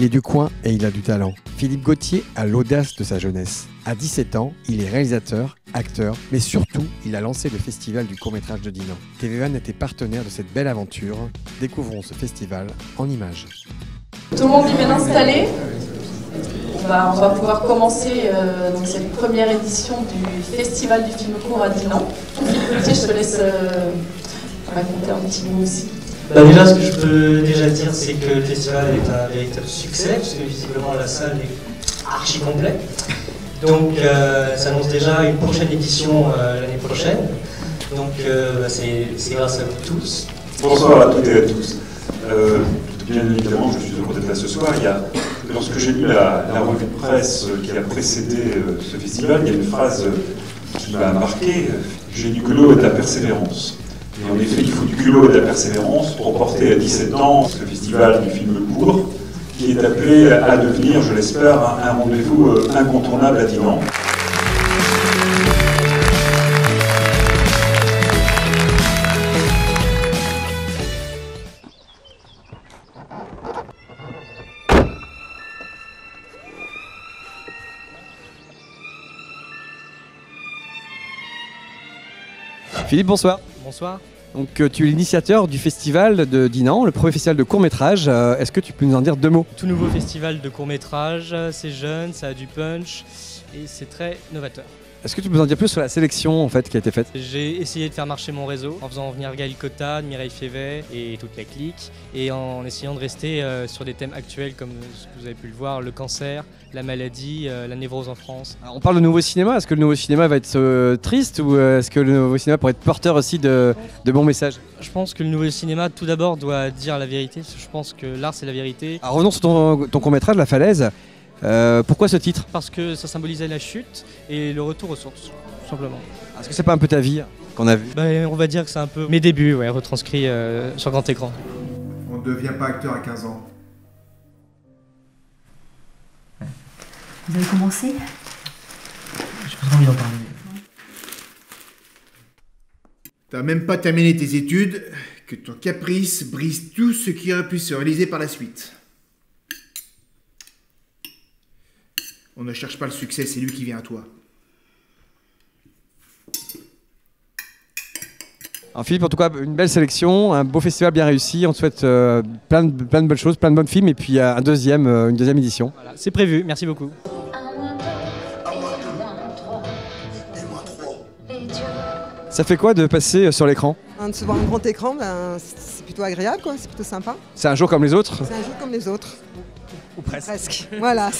Il est du coin et il a du talent. Philippe Gauthier a l'audace de sa jeunesse. À 17 ans, il est réalisateur, acteur, mais surtout, il a lancé le festival du court-métrage de Dinan. TV1 était partenaire de cette belle aventure. Découvrons ce festival en images. Tout le monde est bien installé. On va pouvoir commencer donc cette première édition du festival du film court à Dinan. Gauthier, je te laisse raconter un petit mot aussi. Déjà, ce que je peux déjà dire, c'est que le festival est un véritable succès, parce que visiblement la salle est archi complète. Donc ça annonce déjà une prochaine édition l'année prochaine. Donc c'est grâce à vous tous. Bonsoir à toutes et à tous. Bien évidemment, je suis heureux d'être là ce soir. Lorsque j'ai lu la revue de presse qui a précédé ce festival, il y a une phrase qui m'a marqué. J'ai du culot et de la persévérance. Et en effet, il faut du culot et de la persévérance pour porter à 17 ans ce festival du film court, qui est appelé à devenir, je l'espère, un rendez-vous incontournable à Dinan. Philippe, bonsoir. Bonsoir. Donc tu es l'initiateur du festival de Dinan, le premier festival de court-métrage. Est-ce que tu peux nous en dire deux mots? Tout nouveau festival de court-métrage, c'est jeune, ça a du punch et c'est très novateur. Est-ce que tu peux nous en dire plus sur la sélection en fait, qui a été faite? J'ai essayé de faire marcher mon réseau en faisant venir Gaël Cottade, Mireille Févet et toute la clique, et en essayant de rester sur des thèmes actuels comme ce que vous avez pu le voir, le cancer, la maladie, la névrose en France. Alors, on parle de nouveau cinéma, est-ce que le nouveau cinéma va être triste ou est-ce que le nouveau cinéma pourrait être porteur aussi de bons messages? Je pense que le nouveau cinéma tout d'abord doit dire la vérité, je pense que l'art c'est la vérité. Alors, revenons sur ton court-métrage, La Falaise. Pourquoi ce titre? Parce que ça symbolisait la chute et le retour aux sources, tout simplement. Est-ce que c'est pas un peu ta vie qu'on a vu? On va dire que c'est un peu mes débuts, ouais, retranscrits sur grand écran. On ne devient pas acteur à 15 ans. Vous avez commencé? J'ai pas envie d'en parler. T'as même pas terminé tes études que ton caprice brise tout ce qui aurait pu se réaliser par la suite. On ne cherche pas le succès, c'est lui qui vient à toi. Alors Philippe, en tout cas, une belle sélection, un beau festival bien réussi. On te souhaite plein de bonnes choses, plein de bonnes films et puis une deuxième édition. Voilà, c'est prévu, merci beaucoup. Ça fait quoi de passer sur l'écran? De se voir un grand écran, c'est plutôt agréable, quoi. C'est plutôt sympa. C'est un jour comme les autres? C'est un jour comme les autres. Ou presque. Presque. Voilà.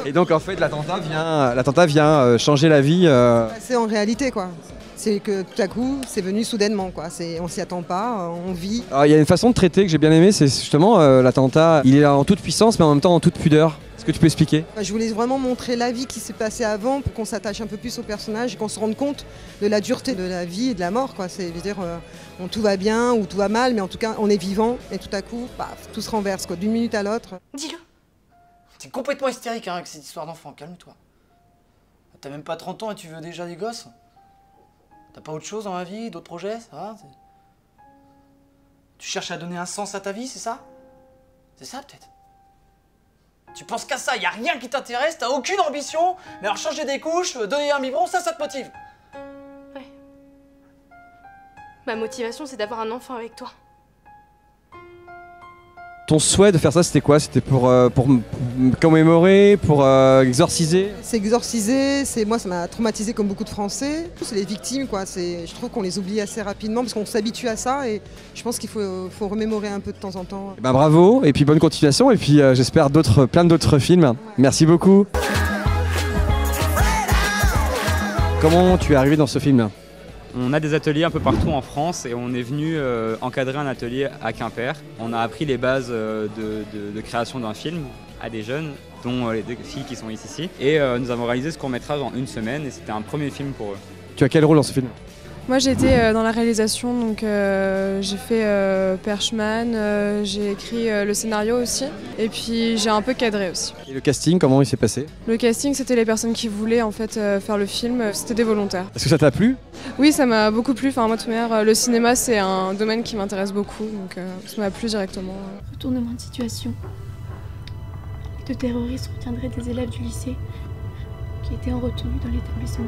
Et donc en fait l'attentat vient changer la vie. C'est en réalité, quoi. C'est que tout à coup, c'est venu soudainement, quoi. On s'y attend pas, on vit. Alors, il y a une façon de traiter que j'ai bien aimé, c'est justement l'attentat. Il est en toute puissance mais en même temps en toute pudeur. Est-ce que tu peux expliquer? Je voulais vraiment montrer la vie qui s'est passée avant pour qu'on s'attache un peu plus au personnage et qu'on se rende compte de la dureté de la vie et de la mort, quoi. C'est, je veux dire, tout va bien ou tout va mal, mais en tout cas, on est vivant et tout à coup, paf, tout se renverse, quoi, d'une minute à l'autre. Dis-le. T'es complètement hystérique hein, avec cette histoire d'enfant, calme-toi. T'as même pas 30 ans et tu veux déjà des gosses? T'as pas autre chose dans la vie, d'autres projets, ça va? Tu cherches à donner un sens à ta vie, c'est ça? C'est ça peut-être? Tu penses qu'à ça, y a rien qui t'intéresse, t'as aucune ambition, mais alors changer des couches, donner un biberon, ça te motive? Ouais. Ma motivation, c'est d'avoir un enfant avec toi. Ton souhait de faire ça, c'était quoi? C'était pour commémorer, pour exorciser? C'est exorciser, moi ça m'a traumatisé comme beaucoup de Français. C'est les victimes, quoi. Je trouve qu'on les oublie assez rapidement parce qu'on s'habitue à ça et je pense qu'il faut remémorer un peu de temps en temps. Eh ben, bravo et puis bonne continuation et puis j'espère plein d'autres films. Ouais. Merci beaucoup. Comment tu es arrivé dans ce film? On a des ateliers un peu partout en France et on est venu encadrer un atelier à Quimper. On a appris les bases de création d'un film à des jeunes, dont les deux filles qui sont ici. Et nous avons réalisé ce court-métrage en une semaine et c'était un premier film pour eux. Tu as quel rôle dans ce film? Moi j'ai été dans la réalisation, donc j'ai fait Perchman, j'ai écrit le scénario aussi et puis j'ai un peu cadré aussi. Et le casting, comment il s'est passé? Le casting, c'était les personnes qui voulaient en fait faire le film, c'était des volontaires. Est-ce que ça t'a plu? Oui, ça m'a beaucoup plu, moi de toute manière le cinéma c'est un domaine qui m'intéresse beaucoup, donc ça m'a plu directement. Retournement de situation. de terroristes retiendrait des élèves du lycée qui étaient en retenue dans l'établissement.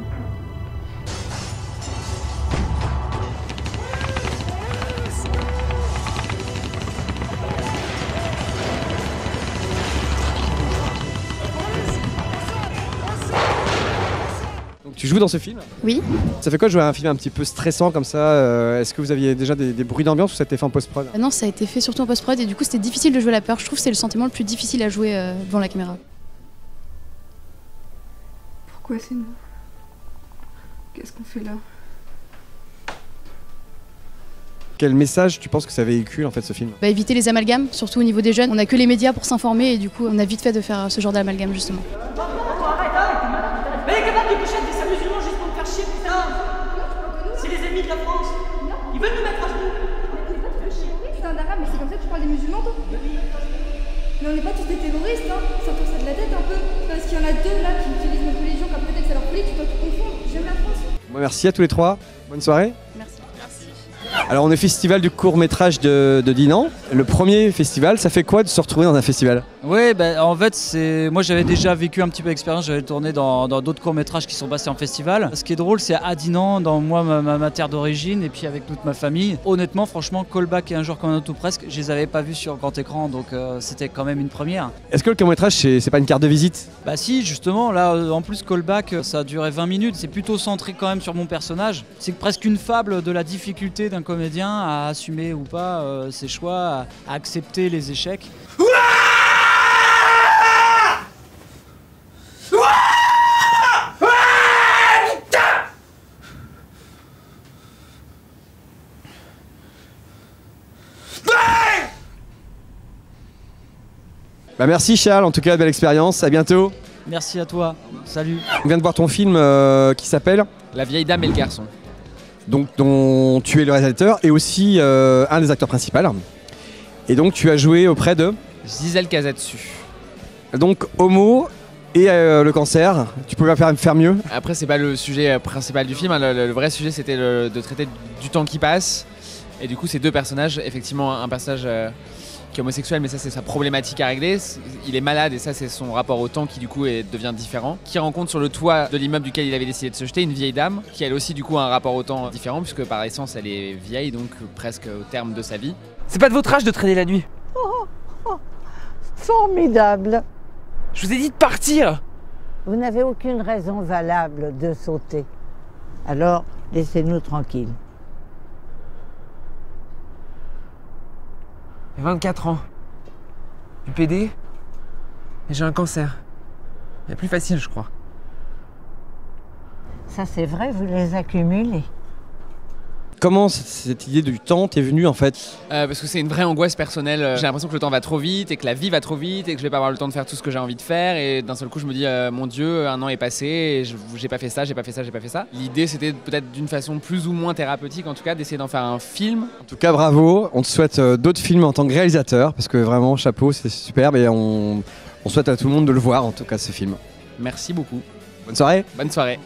Tu joues dans ce film? Oui. Ça fait quoi de jouer à un film un petit peu stressant comme ça? Est-ce que vous aviez déjà des bruits d'ambiance ou ça a été fait en post-prod? Non, ça a été fait surtout en post-prod et du coup c'était difficile de jouer la peur. Je trouve que c'est le sentiment le plus difficile à jouer devant la caméra. Pourquoi c'est nous? Qu'est-ce qu'on fait là? Quel message tu penses que ça véhicule en fait ce film? Éviter les amalgames, surtout au niveau des jeunes. On n'a que les médias pour s'informer et du coup on a vite fait de faire ce genre d'amalgame justement. Mais les capables de coucher des musulmans juste pour me faire chier, putain! C'est les ennemis de la France! Ils veulent nous mettre à genoux! Putain d'arabe, mais c'est comme ça que tu parles des musulmans, toi? Mais on n'est pas tous des terroristes, hein! Sors-toi ça de la tête un peu! Parce qu'il y en a deux là qui utilisent notre religion comme prétexte à leur folie, tu dois tout confondre. J'aime la France! Bon, merci à tous les trois, bonne soirée. Merci. Alors on est au festival du court-métrage de Dinan. Le premier festival, ça fait quoi de se retrouver dans un festival? Oui, en fait, moi j'avais déjà vécu un petit peu d'expérience, j'avais tourné dans d'autres courts-métrages qui sont passés en festival. Ce qui est drôle, c'est à Dinan, dans ma terre d'origine, et puis avec toute ma famille. Honnêtement, franchement, Callback et Un jour comme un autre ou presque, je les avais pas vus sur grand écran, donc c'était quand même une première. Est-ce que le court-métrage, c'est pas une carte de visite? Bah si, justement, là, en plus Callback, ça a duré 20 minutes, c'est plutôt centré quand même sur mon personnage. C'est presque une fable de la difficulté d'un comédien à assumer ou pas ses choix, à accepter les échecs. Bah merci Charles, en tout cas belle expérience, à bientôt. Merci à toi, salut. On vient de voir ton film qui s'appelle La vieille dame et le garçon. Donc dont tu es le réalisateur et aussi un des acteurs principaux. Et donc tu as joué auprès de Gisèle Casatsu. Donc homo et le cancer, tu pouvais faire mieux? Après c'est pas le sujet principal du film, hein. Le vrai sujet c'était de traiter du temps qui passe. Et du coup c'est deux personnages, effectivement un personnage qui est homosexuel, mais ça c'est sa problématique à régler. Il est malade et ça c'est son rapport au temps qui du coup devient différent. Qui rencontre sur le toit de l'immeuble duquel il avait décidé de se jeter une vieille dame qui elle aussi du coup a un rapport au temps différent puisque par essence elle est vieille, donc presque au terme de sa vie. C'est pas de votre âge de traîner la nuit. Formidable. Je vous ai dit de partir. Vous n'avez aucune raison valable de sauter. Alors, laissez-nous tranquilles. J'ai 24 ans. Du PD. Et j'ai un cancer. C'est plus facile, je crois. Ça, c'est vrai, vous les accumulez. Comment cette idée du temps t'est venue en fait? Parce que c'est une vraie angoisse personnelle. J'ai l'impression que le temps va trop vite et que la vie va trop vite et que je vais pas avoir le temps de faire tout ce que j'ai envie de faire. Et d'un seul coup, je me dis, mon Dieu, un an est passé et j'ai pas fait ça, j'ai pas fait ça, j'ai pas fait ça. L'idée, c'était peut-être d'une façon plus ou moins thérapeutique, en tout cas, d'essayer d'en faire un film. En tout cas, bravo. On te souhaite d'autres films en tant que réalisateur parce que vraiment, chapeau, c'est superbe et on souhaite à tout le monde de le voir, en tout cas, ce film. Merci beaucoup. Bonne soirée. Bonne soirée.